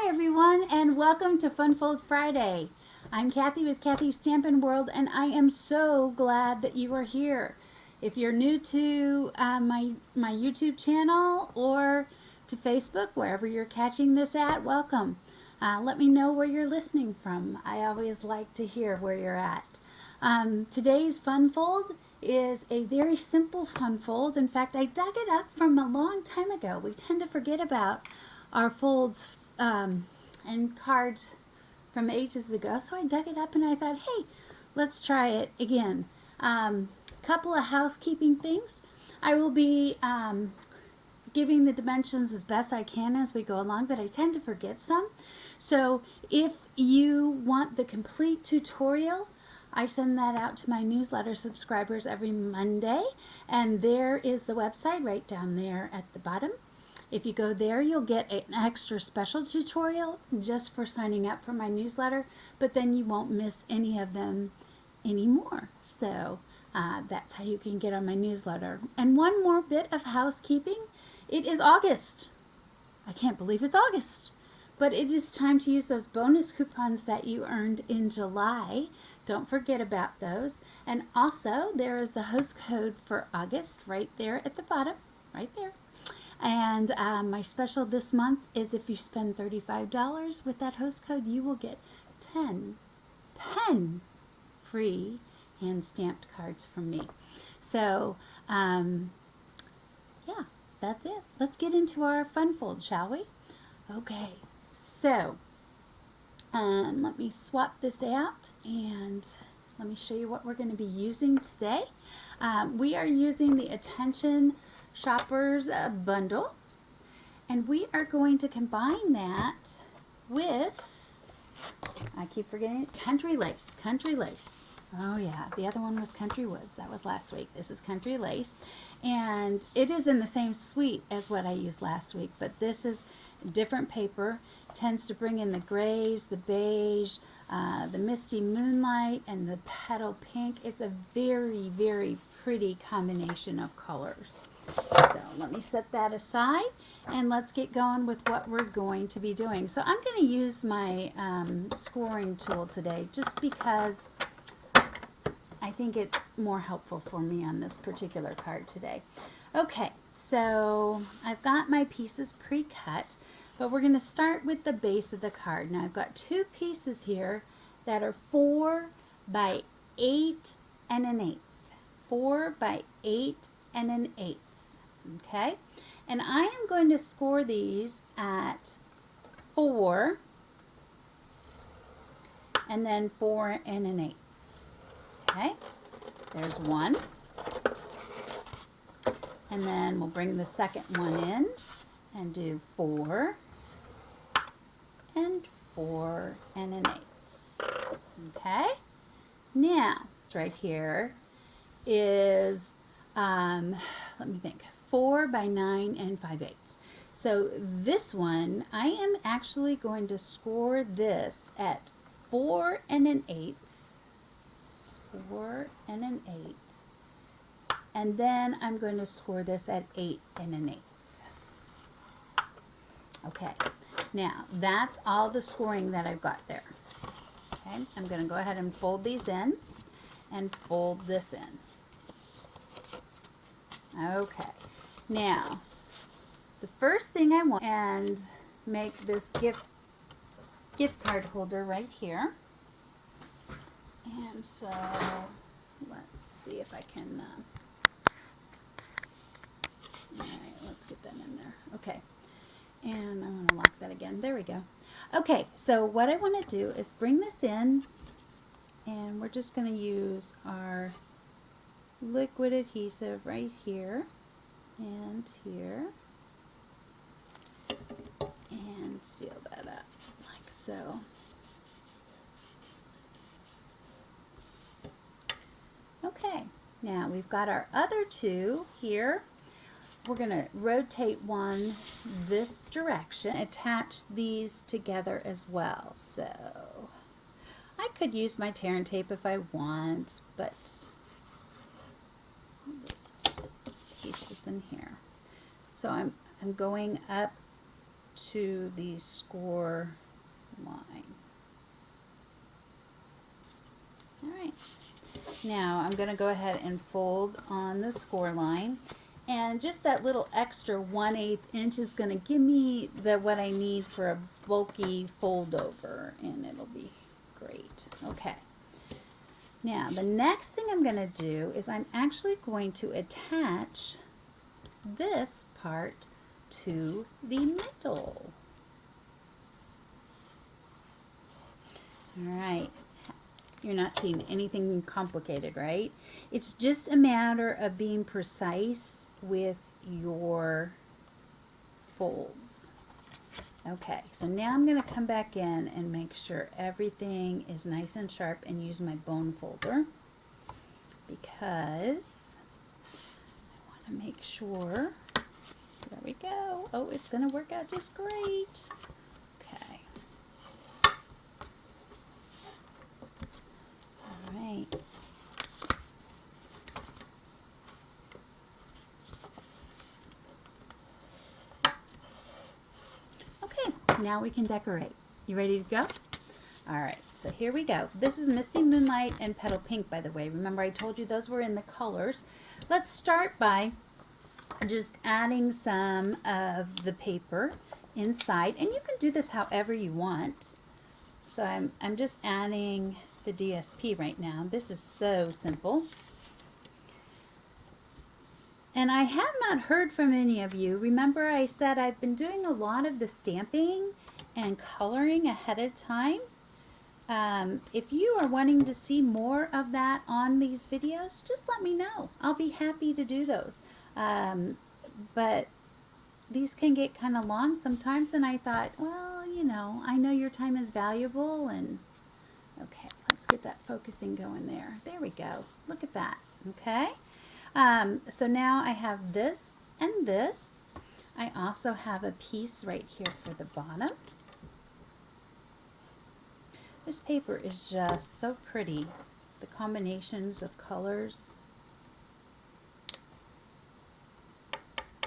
Hi everyone, and welcome to Funfold Friday. I'm Kathy with Kathy's Stampin' World, and I am so glad that you are here. If you're new to my YouTube channel or to Facebook, wherever you're catching this at, welcome. Let me know where you're listening from. I always like to hear where you're at. Today's Funfold is a very simple Funfold. In fact, I dug it up from a long time ago. We tend to forget about our folds and cards from ages ago, so I dug it up and I thought, hey, let's try it again. Couple of housekeeping things. I will be giving the dimensions as best I can as we go along, but I tend to forget some. So if you want the complete tutorial, I send that out to my newsletter subscribers every Monday, and there is the website right down there at the bottom. If you go there, you'll get an extra special tutorial just for signing up for my newsletter, but then you won't miss any of them anymore. So that's how you can get on my newsletter. And one more bit of housekeeping. It is August. I can't believe it's August. But it is time to use those bonus coupons that you earned in July. Don't forget about those. And also, there is the host code for August right there at the bottom, right there. And my special this month is if you spend $35 with that host code, you will get 10 free hand-stamped cards from me. So, yeah, that's it. Let's get into our Funfold, shall we? Okay, so let me swap this out and let me show you what we're going to be using today. We are using the Attention Shoppers bundle, and we are going to combine that with, I keep forgetting, Country Lace. Country Lace. Oh yeah, the other one was Country Woods. That was last week. This is Country Lace, and it is in the same suite as what I used last week, but this is different paper. It tends to bring in the grays, the beige, the misty moonlight, and the petal pink. It's a very, very pretty combination of colors. So let me set that aside and let's get going with what we're going to be doing. So I'm going to use my scoring tool today just because I think it's more helpful for me on this particular card today. Okay, so I've got my pieces pre-cut, but we're going to start with the base of the card. Now I've got two pieces here that are 4 by 8 and an eighth. 4 by 8 and an eighth. Okay, and I am going to score these at 4 and then 4 and an eighth. Okay, there's one, and then we'll bring the second one in and do 4 and 4 and an eighth. Okay, now right here is let me think, 4 by 9 and 5/8. So this one, I am actually going to score this at 4 and an eighth, 4 and an eighth, and then I'm going to score this at 8 and an eighth. Okay, now that's all the scoring that I've got there. Okay, I'm going to go ahead and fold these in and fold this in. Okay, now the first thing I want, and make this gift card holder right here. And so let's see if I can, all right, let's get that in there. Okay, and I want to lock that again. There we go. Okay, so what I want to do is bring this in, and we're just going to use our liquid adhesive right here and here, and seal that up like so. Okay, now we've got our other two here. We're going to rotate one this direction, attach these together as well. So I could use my tear and tape if I want, but I'll just paste this in here. So I'm going up to the score line. All right. Now I'm going to go ahead and fold on the score line, and just that little extra 1/8 inch is going to give me what I need for a bulky fold over, and it'll be great. Okay. Now the next thing I'm going to do is I'm actually going to attach this part to the middle. All right. You're not seeing anything complicated, right? It's just a matter of being precise with your folds. Okay, so now I'm going to come back in and make sure everything is nice and sharp and use my bone folder, because I want to make sure. There we go. Oh, it's going to work out just great. Okay. All right. Okay, now we can decorate. You ready to go? All right, so here we go. This is Misty Moonlight and Petal Pink, by the way. Remember I told you those were in the colors. Let's start by just adding some of the paper inside, and you can do this however you want. So I'm just adding the DSP right now. This is so simple. And I have not heard from any of you. Remember I said I've been doing a lot of the stamping and coloring ahead of time. If you are wanting to see more of that on these videos, just let me know. I'll be happy to do those. But these can get kind of long sometimes, and I thought, well, you know, I know your time is valuable, and okay, let's get that focusing going there. There we go. Look at that. Okay. So now I have this and this. I also have a piece right here for the bottom. This paper is just so pretty. The combinations of colors.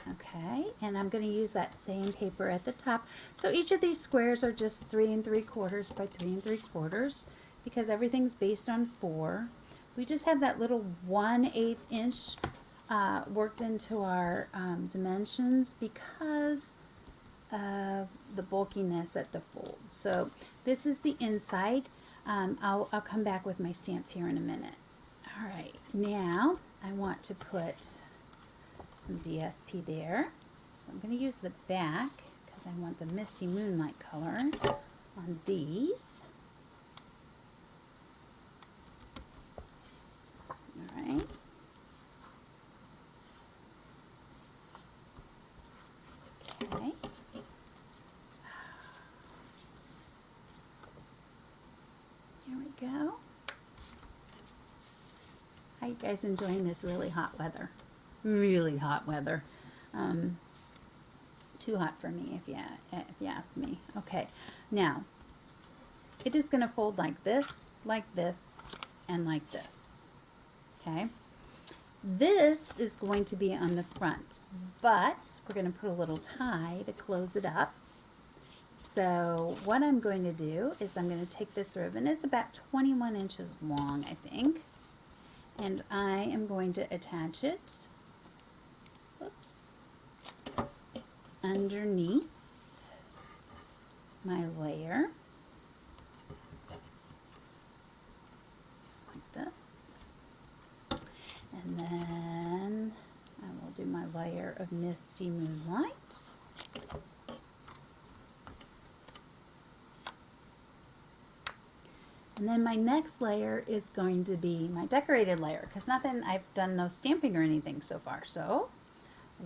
Okay, and I'm going to use that same paper at the top. So each of these squares are just 3 3/4 by 3 3/4 because everything's based on 4. We just have that little 1/8 inch worked into our dimensions because of the bulkiness at the fold. So this is the inside. I'll come back with my stamps here in a minute. All right, now I want to put some DSP there. So I'm going to use the back because I want the Misty Moonlight color on these. All right. Okay. Here we go. How you guys enjoying this really hot weather? Really hot weather. Too hot for me if you ask me. Okay, now it is going to fold like this, and like this. Okay, this is going to be on the front, but we're going to put a little tie to close it up. So what I'm going to do is I'm going to take this ribbon. It's about 21 inches long, I think, and I am going to attach it. Oops. Underneath my layer, just like this, and then I will do my layer of Misty Moonlight. And then my next layer is going to be my decorated layer, because I've done no stamping or anything so far, so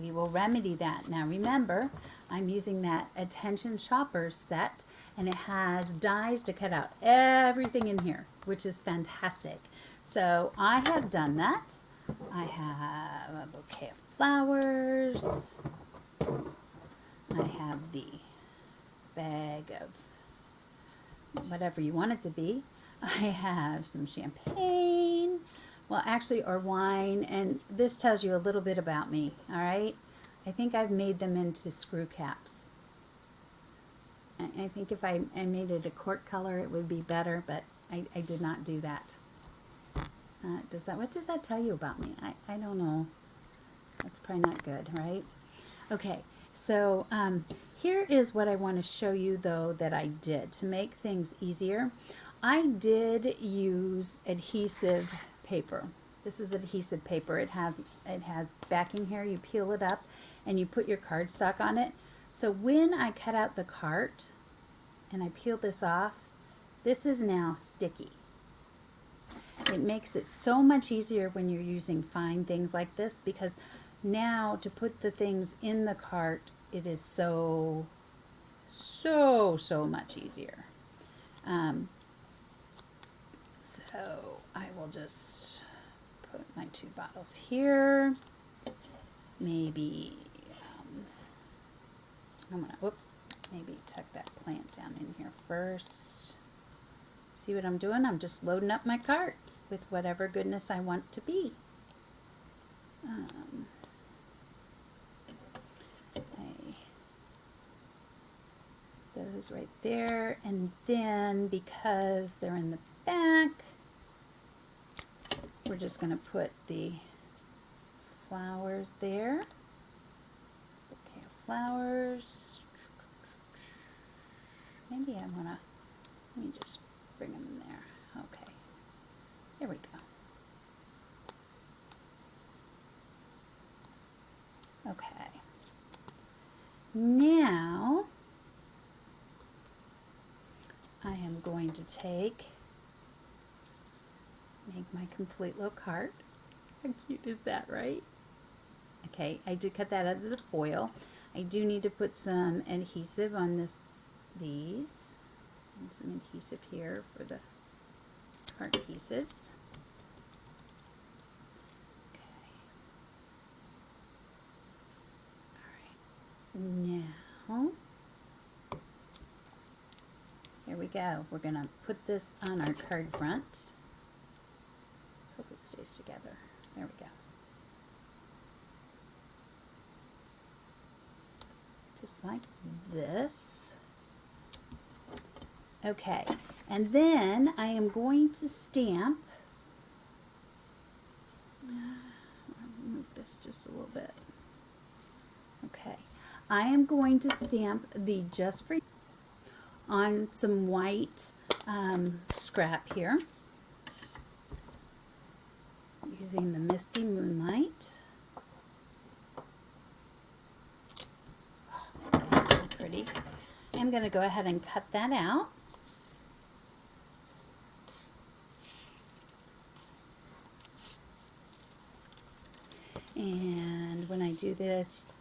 we will remedy that. Now remember, I'm using that Attention Shoppers set, and it has dies to cut out everything in here, which is fantastic. So I have done that. I have a bouquet of flowers. I have the bag of whatever you want it to be. I have some champagne. Well, actually, or wine, and this tells you a little bit about me, all right? I think I've made them into screw caps. I think if I made it a cork color, it would be better, but I did not do that. What does that tell you about me? I don't know. That's probably not good, right? Okay, so here is what I want to show you, though, that I did to make things easier. I did use adhesive paper. This is adhesive paper. It has backing here. You peel it up and you put your cardstock on it. So when I cut out the cart and I peel this off, this is now sticky. It makes it so much easier when you're using fine things like this, because now to put the things in the cart, it is so much easier. So I will just put my 2 bottles here. Maybe maybe tuck that plant down in here first. See what I'm doing? I'm just loading up my cart with whatever goodness I want to be. Those right there, and then because they're in the back, we're just going to put the flowers there. Okay, flowers. Maybe I want to, let me just bring them in there. Okay, there we go. Okay, now I am going to make my complete little cart. How cute is that, right? Okay, I did cut that out of the foil. I do need to put some adhesive on these, and some adhesive here for the cart pieces. Okay. All right. Now, here we go. We're going to put this on our card front. Let's hope it stays together. There we go. Just like this. Okay, and then I am going to stamp. I'll move this just a little bit. Okay, I am going to stamp the Just For You on some white scrap here, using the Misty Moonlight. Oh, that's so pretty. I'm going to go ahead and cut that out. And when I do this,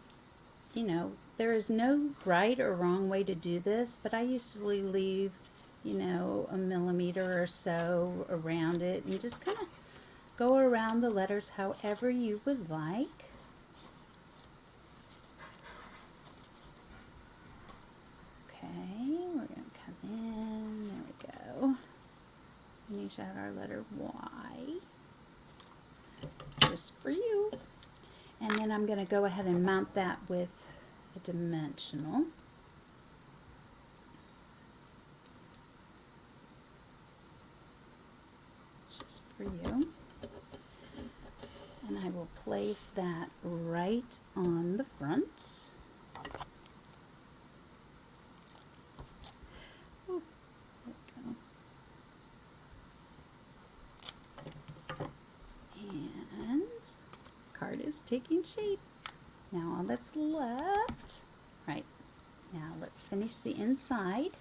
you know, there is no right or wrong way to do this, but I usually leave, you know, a millimeter or so around it and just kind of go around the letters however you would like. Okay, we're going to come in, there we go. Finish out our letter Y, Just For You. And then I'm going to go ahead and mount that with a dimensional. Just For You. And I will place that right on the front. Ooh, there we go. And card is taking shape. Now all that's left, right, now let's finish the inside.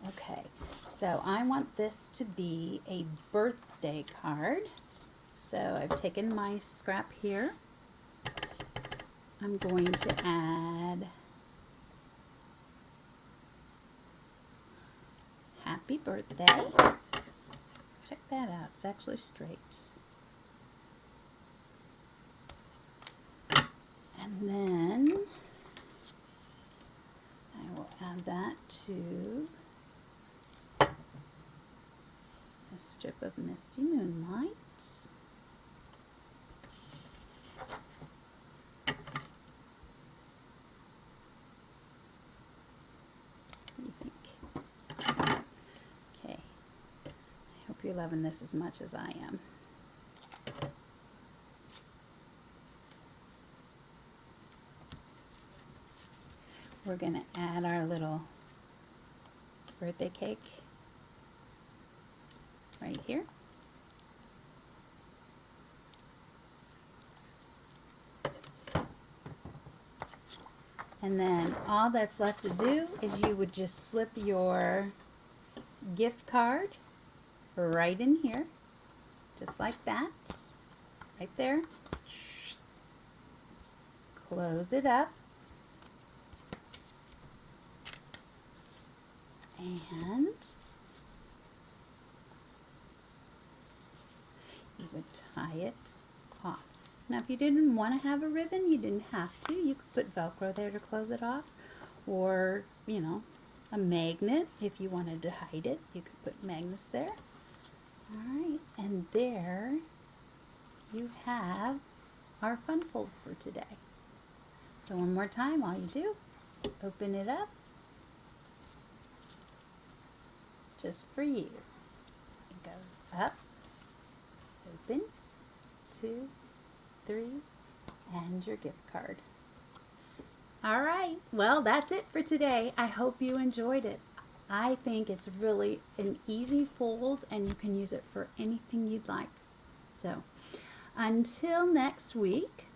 Okay, so I want this to be a birthday card. So I've taken my scrap here. I'm going to add Happy Birthday. Check that out, it's actually straight. And then I will add that to a strip of Misty Moonlight. you're loving this as much as I am. We're going to add our little birthday cake right here. And then all that's left to do is you would just slip your gift card right in here, just like that, right there. Close it up. And you would tie it off. Now, if you didn't want to have a ribbon, you didn't have to. You could put Velcro there to close it off, or, you know, a magnet. If you wanted to hide it, you could put magnets there. All right, and there you have our fun fold for today. So one more time, all you do, open it up, just for you. It goes up, open, 2, 3, and your gift card. All right, well, that's it for today. I hope you enjoyed it. I think it's really an easy fold, and you can use it for anything you'd like. So until next week,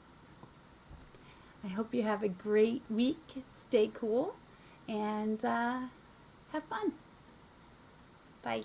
I hope you have a great week. Stay cool and have fun. Bye.